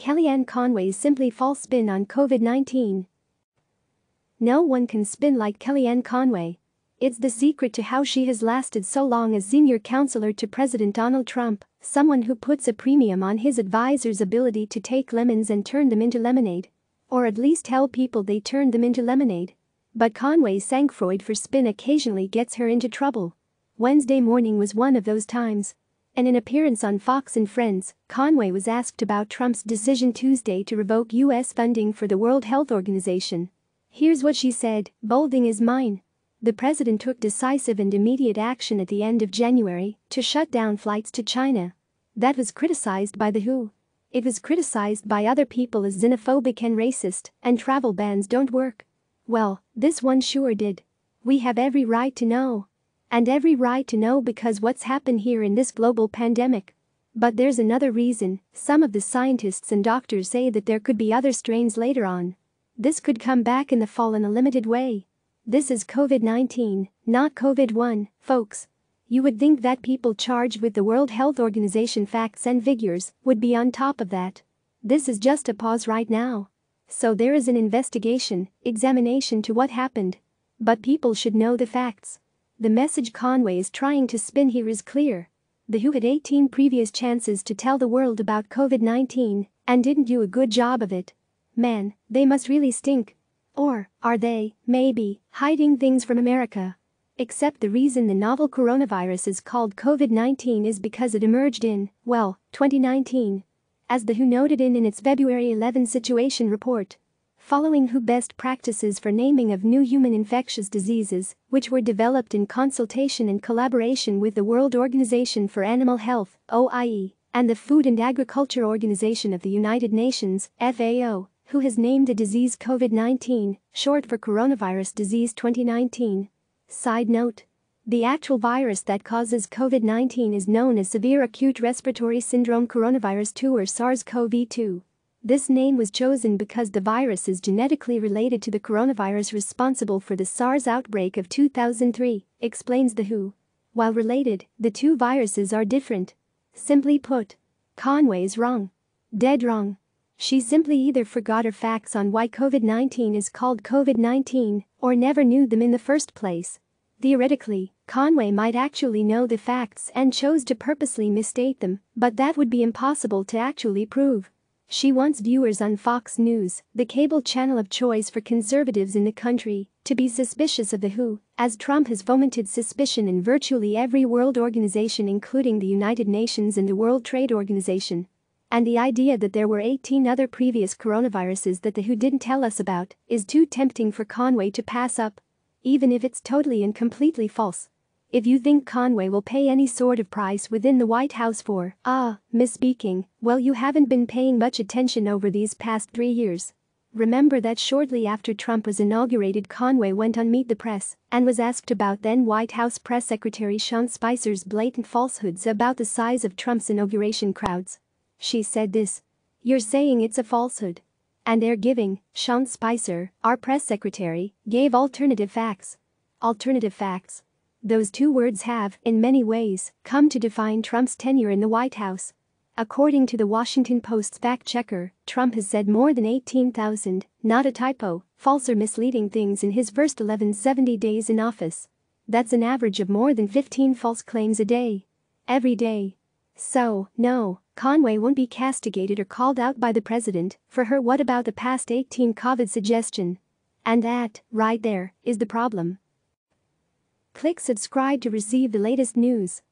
Kellyanne Conway's simply false spin on COVID-19. No one can spin like Kellyanne Conway. It's the secret to how she has lasted so long as senior counselor to President Donald Trump, someone who puts a premium on his advisor's ability to take lemons and turn them into lemonade. Or at least tell people they turned them into lemonade. But Conway's sangfroid for spin occasionally gets her into trouble. Wednesday morning was one of those times. In an appearance on Fox and Friends, Conway was asked about Trump's decision Tuesday to revoke U.S. funding for the World Health Organization. Here's what she said, bolding is mine. The president took decisive and immediate action at the end of January to shut down flights to China. That was criticized by The WHO. It was criticized by other people as xenophobic and racist, and travel bans don't work. Well, this one sure did. We have every right to know. And every right to know because what's happened here in this global pandemic. But there's another reason. Some of the scientists and doctors say that there could be other strains later on. This could come back in the fall in a limited way. This is COVID-19, not COVID-1, folks. You would think that people charged with the World Health Organization facts and figures would be on top of that. This is just a pause right now. So there is an examination to what happened. But people should know the facts. The message Conway is trying to spin here is clear. The WHO had 18 previous chances to tell the world about COVID-19 and didn't do a good job of it. Man, they must really stink. Or are they, maybe, hiding things from America? Except the reason the novel coronavirus is called COVID-19 is because it emerged in, well, 2019. As the WHO noted in its February 11 situation report. Following WHO best practices for naming of new human infectious diseases, which were developed in consultation and collaboration with the World Organization for Animal Health, OIE, and the Food and Agriculture Organization of the United Nations, FAO, WHO has named the disease COVID-19, short for coronavirus disease 2019. Side note. The actual virus that causes COVID-19 is known as severe acute respiratory syndrome coronavirus 2 or SARS-CoV-2. This name was chosen because the virus is genetically related to the coronavirus responsible for the SARS outbreak of 2003, explains the WHO. While related, the two viruses are different. Simply put, Conway is wrong. Dead wrong. She simply either forgot her facts on why COVID-19 is called COVID-19 or never knew them in the first place. Theoretically, Conway might actually know the facts and chose to purposely misstate them, but that would be impossible to actually prove. She wants viewers on Fox News, the cable channel of choice for conservatives in the country, to be suspicious of the WHO, as Trump has fomented suspicion in virtually every world organization including the United Nations and the World Trade Organization. And the idea that there were 18 other previous coronaviruses that the WHO didn't tell us about is too tempting for Conway to pass up. Even if it's totally and completely false. If you think Conway will pay any sort of price within the White House for, misspeaking, well, you haven't been paying much attention over these past 3 years. Remember that shortly after Trump was inaugurated, Conway went on Meet the Press and was asked about then White House Press Secretary Sean Spicer's blatant falsehoods about the size of Trump's inauguration crowds. She said this. "You're saying it's a falsehood." And they're giving, Sean Spicer, our press secretary, gave alternative facts. Alternative facts. Those two words have, in many ways, come to define Trump's tenure in the White House. According to the Washington Post's fact-checker, Trump has said more than 18,000, not a typo, false or misleading things in his first 1170 days in office. That's an average of more than 15 false claims a day. Every day. So, no, Conway won't be castigated or called out by the president for her what about the past 18 COVID suggestion. And that, right there, is the problem. Click subscribe to receive the latest news.